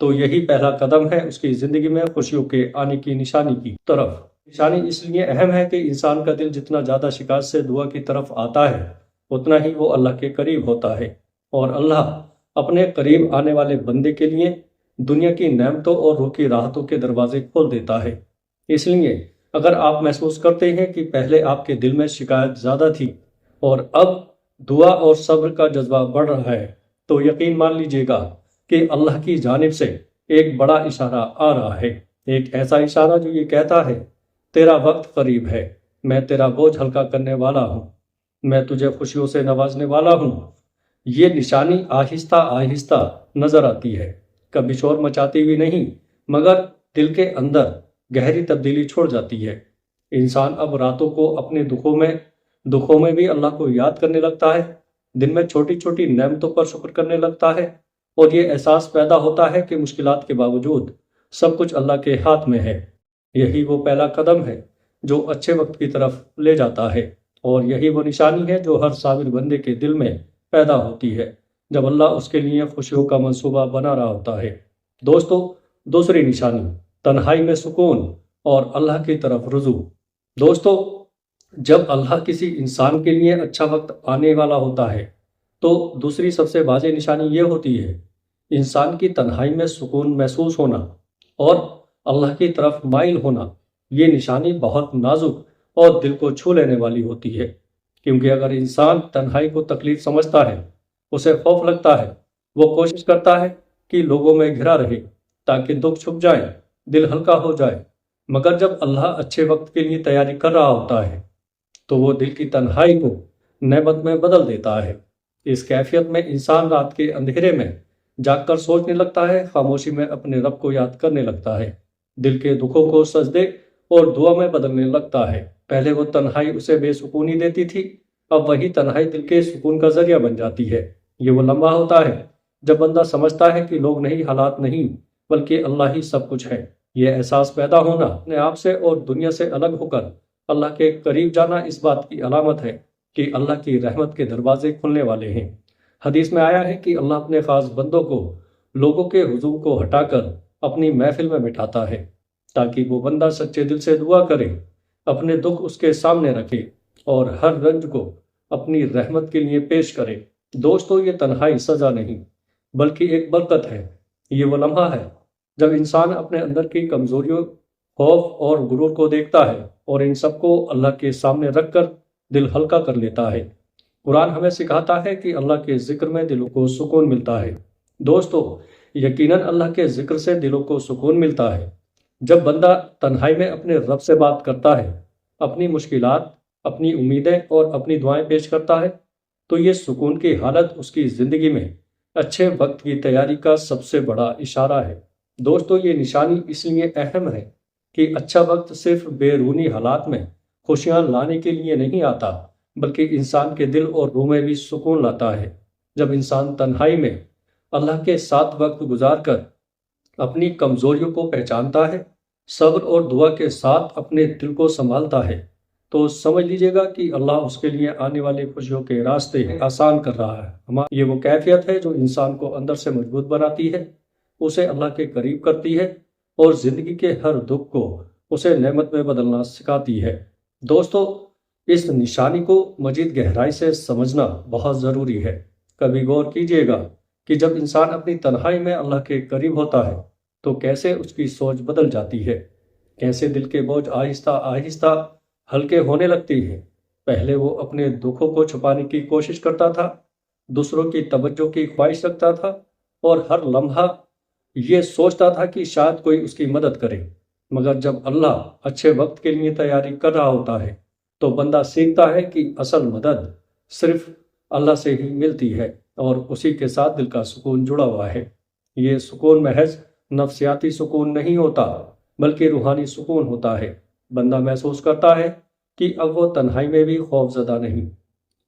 تو یہی پہلا قدم ہے اس کی زندگی میں خوشیوں کے آنے کی نشانی کی طرف۔ نشانی اس لیے اہم ہے کہ انسان کا دل جتنا زیادہ شکایت سے دعا کی طرف آتا ہے اتنا ہی وہ اللہ کے قریب ہوتا ہے، اور اللہ اپنے قریب آنے والے بندے کے لیے دنیا کی نعمتوں اور روح کی راحتوں کے دروازے کھول دیتا ہے۔ اس لیے اگر آپ محسوس کرتے ہیں کہ پہلے آپ کے دل میں شکایت زیادہ تھی اور اب دعا اور صبر کا جذبہ بڑھ رہا ہے، تو یقین مان لیجیے گا کہ اللہ کی جانب سے ایک بڑا اشارہ آ رہا ہے، ایک ایسا اشارہ جو یہ کہتا ہے تیرا وقت قریب ہے، میں تیرا بوجھ ہلکا کرنے والا ہوں، میں تجھے خوشیوں سے نوازنے والا ہوں۔ یہ نشانی آہستہ آہستہ نظر آتی ہے، کبھی شور مچاتی ہوئی نہیں، مگر دل کے اندر گہری تبدیلی چھوڑ جاتی ہے۔ انسان اب راتوں کو اپنے دکھوں میں بھی اللہ کو یاد کرنے لگتا ہے، دن میں چھوٹی چھوٹی نعمتوں پر شکر کرنے لگتا ہے، اور یہ احساس پیدا ہوتا ہے کہ مشکلات کے باوجود سب کچھ اللہ کے ہاتھ میں ہے۔ یہی وہ پہلا قدم ہے جو اچھے وقت کی طرف لے جاتا ہے، اور یہی وہ نشانی ہے جو ہر صابر بندے کے دل میں پیدا ہوتی ہے جب اللہ اس کے لیے خوشیوں کا منصوبہ بنا رہا ہوتا ہے۔ دوستو، دوسری نشانی تنہائی میں سکون اور اللہ کی طرف رجوع۔ دوستو، جب اللہ کسی انسان کے لیے اچھا وقت آنے والا ہوتا ہے تو دوسری سب سے واضح نشانی یہ ہوتی ہے انسان کی تنہائی میں سکون محسوس ہونا اور اللہ کی طرف مائل ہونا۔ یہ نشانی بہت نازک اور دل کو چھو لینے والی ہوتی ہے، کیونکہ اگر انسان تنہائی کو تکلیف سمجھتا ہے، اسے خوف لگتا ہے، وہ کوشش کرتا ہے کہ لوگوں میں گھرا رہے تاکہ دکھ چھپ جائے، دل ہلکا ہو جائے۔ مگر جب اللہ اچھے وقت کے لیے تیاری کر رہا ہوتا ہے تو وہ دل کی تنہائی کو نعمت میں بدل دیتا ہے۔ اس کیفیت میں انسان رات کے اندھیرے میں جاگ کر سوچنے لگتا ہے، خاموشی میں اپنے رب کو یاد کرنے لگتا ہے، دل کے دکھوں کو سجدے اور دعا میں بدلنے لگتا ہے۔ پہلے وہ تنہائی اسے بے سکونی دیتی تھی، اب وہی تنہائی دل کے سکون کا ذریعہ بن جاتی ہے۔ یہ وہ لمحہ ہوتا ہے جب بندہ سمجھتا ہے کہ لوگ نہیں، حالات نہیں، بلکہ اللہ ہی سب کچھ ہے۔ یہ احساس پیدا ہونا اپنے آپ سے اور دنیا سے الگ ہو کر اللہ کے قریب جانا اس بات کی علامت ہے کہ اللہ کی رحمت کے دروازے کھلنے والے ہیں۔ حدیث میں آیا ہے کہ اللہ اپنے خاص بندوں کو لوگوں کے ہجوم کو ہٹا کر اپنی محفل میں بٹھاتا ہے تاکہ وہ بندہ سچے دل سے دعا کرے، اپنے دکھ اس کے سامنے رکھے اور ہر رنج کو اپنی رحمت کے لیے پیش کرے۔ دوستو، یہ تنہائی سزا نہیں بلکہ ایک برکت ہے۔ یہ وہ لمحہ ہے جب انسان اپنے اندر کی کمزوریوں، خوف اور غرور کو دیکھتا ہے اور ان سب کو اللہ کے سامنے رکھ کر دل ہلکا کر لیتا ہے۔ قرآن ہمیں سکھاتا ہے کہ اللہ کے ذکر میں دلوں کو سکون ملتا ہے۔ دوستو، یقیناً اللہ کے ذکر سے دلوں کو سکون ملتا ہے۔ جب بندہ تنہائی میں اپنے رب سے بات کرتا ہے، اپنی مشکلات، اپنی امیدیں اور اپنی دعائیں پیش کرتا ہے، تو یہ سکون کی حالت اس کی زندگی میں اچھے وقت کی تیاری کا سب سے بڑا اشارہ ہے۔ دوستو، یہ نشانی اس لیے اہم ہے کہ اچھا وقت صرف بیرونی حالات میں خوشیاں لانے کے لیے نہیں آتا، بلکہ انسان کے دل اور روح میں بھی سکون لاتا ہے۔ جب انسان تنہائی میں اللہ کے ساتھ وقت گزار کر اپنی کمزوریوں کو پہچانتا ہے، صبر اور دعا کے ساتھ اپنے دل کو سنبھالتا ہے، تو سمجھ لیجئے گا کہ اللہ اس کے لیے آنے والی خوشیوں کے راستے آسان کر رہا ہے۔ یہ وہ کیفیت ہے جو انسان کو اندر سے مضبوط بناتی ہے، اسے اللہ کے قریب کرتی ہے اور زندگی کے ہر دکھ کو اسے نعمت میں بدلنا سکھاتی ہے۔ دوستو، اس نشانی کو مزید گہرائی سے سمجھنا بہت ضروری ہے۔ کبھی غور کیجئے گا کہ جب انسان اپنی تنہائی میں اللہ کے قریب ہوتا ہے تو کیسے اس کی سوچ بدل جاتی ہے، کیسے دل کے بوجھ آہستہ آہستہ ہلکے ہونے لگتے ہیں۔ پہلے وہ اپنے دکھوں کو چھپانے کی کوشش کرتا تھا، دوسروں کی توجہ کی خواہش رکھتا تھا اور ہر لمحہ یہ سوچتا تھا کہ شاید کوئی اس کی مدد کرے۔ مگر جب اللہ اچھے وقت کے لیے تیاری کر رہا ہوتا ہے تو بندہ سیکھتا ہے کہ اصل مدد صرف اللہ سے ہی ملتی ہے اور اسی کے ساتھ دل کا سکون جڑا ہوا ہے۔ یہ سکون محض نفسیاتی سکون نہیں ہوتا بلکہ روحانی سکون ہوتا ہے۔ بندہ محسوس کرتا ہے کہ اب وہ تنہائی میں بھی خوف زدہ نہیں،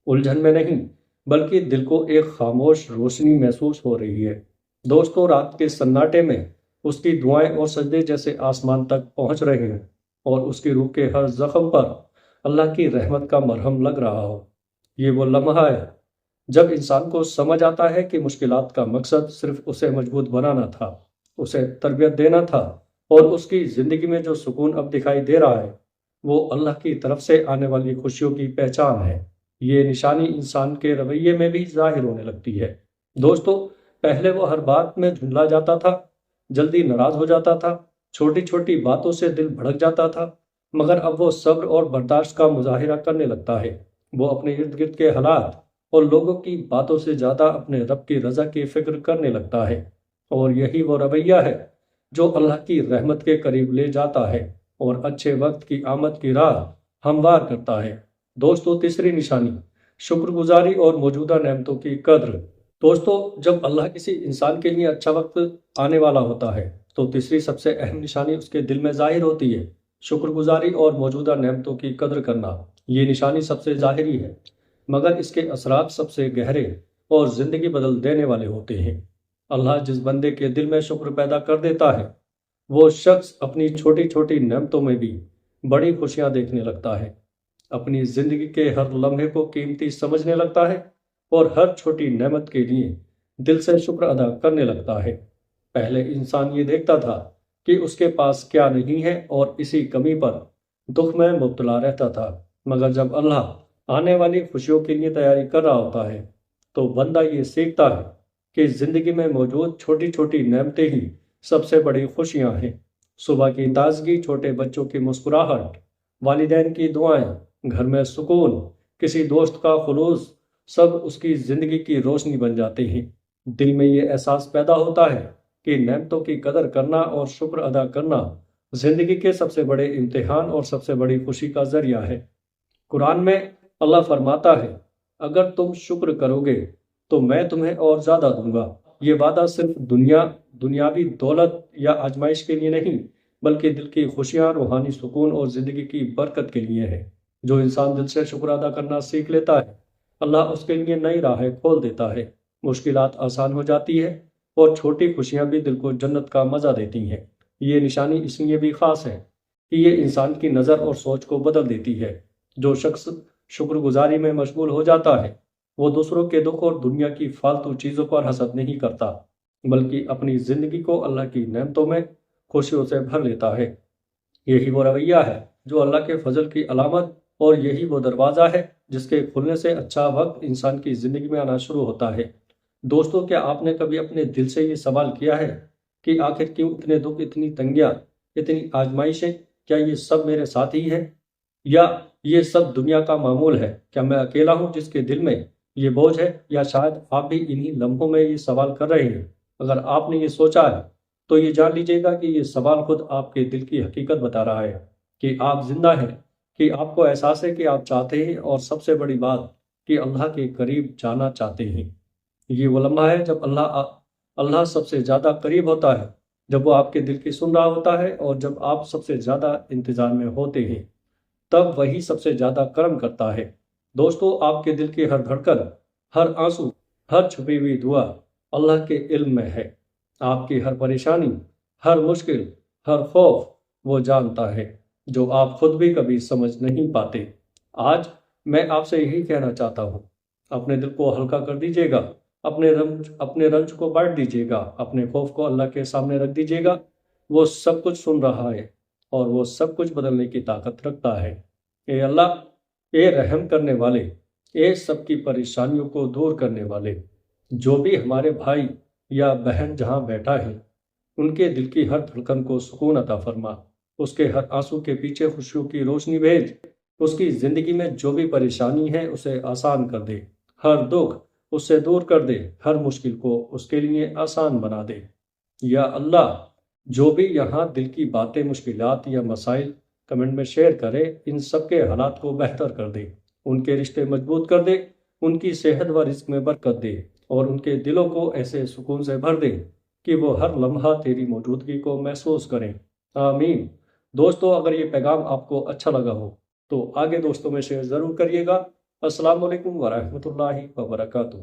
الجھن میں نہیں، بلکہ دل کو ایک خاموش روشنی محسوس ہو رہی ہے۔ دوستو، رات کے سناٹے میں اس کی دعائیں اور سجدے جیسے آسمان تک پہنچ رہے ہیں اور اس کی روح کے ہر زخم پر اللہ کی رحمت کا مرہم لگ رہا ہو۔ یہ وہ لمحہ ہے جب انسان کو سمجھ آتا ہے کہ مشکلات کا مقصد صرف اسے مضبوط بنانا تھا اسے تربیت دینا تھا، اور اس کی زندگی میں جو سکون اب دکھائی دے رہا ہے وہ اللہ کی طرف سے آنے والی خوشیوں کی پہچان ہے۔ یہ نشانی انسان کے رویے میں بھی ظاہر ہونے لگتی ہے۔ دوستو، پہلے وہ ہر بات میں جھنجلا جاتا تھا، جلدی ناراض ہو جاتا تھا، چھوٹی چھوٹی باتوں سے دل بھڑک جاتا تھا، مگر اب وہ صبر اور برداشت کا مظاہرہ کرنے لگتا ہے۔ وہ اپنے ارد گرد کے حالات اور لوگوں کی باتوں سے زیادہ اپنے رب کی رضا کی فکر کرنے لگتا ہے، اور یہی وہ رویہ ہے جو اللہ کی رحمت کے قریب لے جاتا ہے اور اچھے وقت کی آمد کی راہ ہموار کرتا ہے۔ دوستو، تیسری نشانی، شکر گزاری اور موجودہ نعمتوں کی قدر۔ دوستو، جب اللہ کسی انسان کے لیے اچھا وقت آنے والا ہوتا ہے تو تیسری سب سے اہم نشانی اس کے دل میں ظاہر ہوتی ہے، شکر گزاری اور موجودہ نعمتوں کی قدر کرنا۔ یہ نشانی سب سے ظاہری ہے، مگر اس کے اثرات سب سے گہرے اور زندگی بدل دینے والے ہوتے ہیں۔ اللہ جس بندے کے دل میں شکر پیدا کر دیتا ہے، وہ شخص اپنی چھوٹی چھوٹی نعمتوں میں بھی بڑی خوشیاں دیکھنے لگتا ہے، اپنی زندگی کے ہر لمحے کو قیمتی سمجھنے لگتا ہے اور ہر چھوٹی نعمت کے لیے دل سے شکر ادا کرنے لگتا ہے۔ پہلے انسان یہ دیکھتا تھا کہ اس کے پاس کیا نہیں ہے اور اسی کمی پر دکھ میں مبتلا رہتا تھا، مگر جب اللہ آنے والی خوشیوں کے لیے تیاری کر رہا ہوتا ہے تو بندہ یہ سیکھتا ہے کہ زندگی میں موجود چھوٹی چھوٹی نعمتیں ہی سب سے بڑی خوشیاں ہیں۔ صبح کی تازگی، چھوٹے بچوں کی مسکراہٹ، والدین کی دعائیں، گھر میں سکون، کسی دوست کا خلوص، سب اس کی زندگی کی روشنی بن جاتے ہیں۔ دل میں یہ احساس پیدا ہوتا ہے کہ نعمتوں کی قدر کرنا اور شکر ادا کرنا زندگی کے سب سے بڑے امتحان اور سب سے بڑی خوشی کا ذریعہ ہے۔ قرآن میں اللہ فرماتا ہے، اگر تم شکر کرو گے تو میں تمہیں اور زیادہ دوں گا۔ یہ وعدہ صرف دنیاوی دولت یا آزمائش کے لیے نہیں، بلکہ دل کی خوشیاں، روحانی سکون اور زندگی کی برکت کے لیے ہے۔ جو انسان دل سے شکر ادا کرنا سیکھ لیتا ہے، اللہ اس کے لیے نئی راہیں کھول دیتا ہے، مشکلات آسان ہو جاتی ہے اور چھوٹی خوشیاں بھی دل کو جنت کا مزہ دیتی ہیں۔ یہ نشانی اس لیے بھی خاص ہے کہ یہ انسان کی نظر اور سوچ کو بدل دیتی ہے۔ جو شخص شکر گزاری میں مشغول ہو جاتا ہے وہ دوسروں کے دکھ اور دنیا کی فالتو چیزوں پر حسد نہیں کرتا، بلکہ اپنی زندگی کو اللہ کی نعمتوں میں خوشیوں سے بھر لیتا ہے۔ یہی وہ رویہ ہے جو اللہ کے فضل کی علامت، اور یہی وہ دروازہ ہے جس کے کھلنے سے اچھا وقت انسان کی زندگی میں آنا شروع ہوتا ہے۔ دوستو، کیا آپ نے کبھی اپنے دل سے یہ سوال کیا ہے کہ آخر کیوں اتنے دکھ، اتنی تنگیاں، اتنی آزمائشیں؟ کیا یہ سب میرے ساتھ ہی ہیں، یا یہ سب دنیا کا معمول ہے؟ کیا میں اکیلا ہوں جس کے دل میں یہ بوجھ ہے، یا شاید آپ بھی انہی لمحوں میں یہ سوال کر رہے ہیں؟ اگر آپ نے یہ سوچا ہے تو یہ جان لیجیے گا کہ یہ سوال خود آپ کے دل کی حقیقت بتا رہا ہے کہ آپ زندہ ہیں، کہ آپ کو احساس ہے کہ آپ چاہتے ہیں، اور سب سے بڑی بات کہ اللہ کے قریب جانا چاہتے ہیں۔ یہ وہ لمحہ ہے جب اللہ سب سے زیادہ قریب ہوتا ہے، جب وہ آپ کے دل کی سن رہا ہوتا ہے، اور جب آپ سب سے زیادہ انتظار میں ہوتے ہیں تب وہی سب سے زیادہ کرم کرتا ہے۔ دوستو، آپ کے دل کی ہر دھڑکن، ہر آنسو، ہر چھپی ہوئی دعا اللہ کے علم میں ہے۔ آپ کی ہر پریشانی، ہر مشکل، ہر خوف وہ جانتا ہے، جو آپ خود بھی کبھی سمجھ نہیں پاتے۔ آج میں آپ سے یہی کہنا چاہتا ہوں، اپنے دل کو ہلکا کر دیجیے گا، اپنے رنج کو بانٹ دیجیے گا، اپنے خوف کو اللہ کے سامنے رکھ دیجیے گا۔ وہ سب کچھ سن رہا ہے اور وہ سب کچھ بدلنے کی طاقت رکھتا ہے۔ اے اللہ، اے رحم کرنے والے، اے سب کی پریشانیوں کو دور کرنے والے، جو بھی ہمارے بھائی یا بہن جہاں بیٹھا ہے ان کے دل کی ہر دھڑکن کو سکون عطا فرما، اس کے ہر آنسو کے پیچھے خوشیوں کی روشنی بھیج، اس کی زندگی میں جو بھی پریشانی ہے اسے آسان کر دے، ہر دکھ اس سے دور کر دے، ہر مشکل کو اس کے لیے آسان بنا دے۔ یا اللہ، جو بھی یہاں دل کی باتیں، مشکلات یا مسائل کمنٹ میں شیئر کرے، ان سب کے حالات کو بہتر کر دے، ان کے رشتے مضبوط کر دے، ان کی صحت و رزق میں برکت دے، اور ان کے دلوں کو ایسے سکون سے بھر دے کہ وہ ہر لمحہ تیری موجودگی کو محسوس کریں۔ آمین۔ دوستو، اگر یہ پیغام آپ کو اچھا لگا ہو تو آگے دوستوں میں شیئر ضرور کریے گا۔ السلام علیکم ورحمۃ اللہ وبرکاتہ۔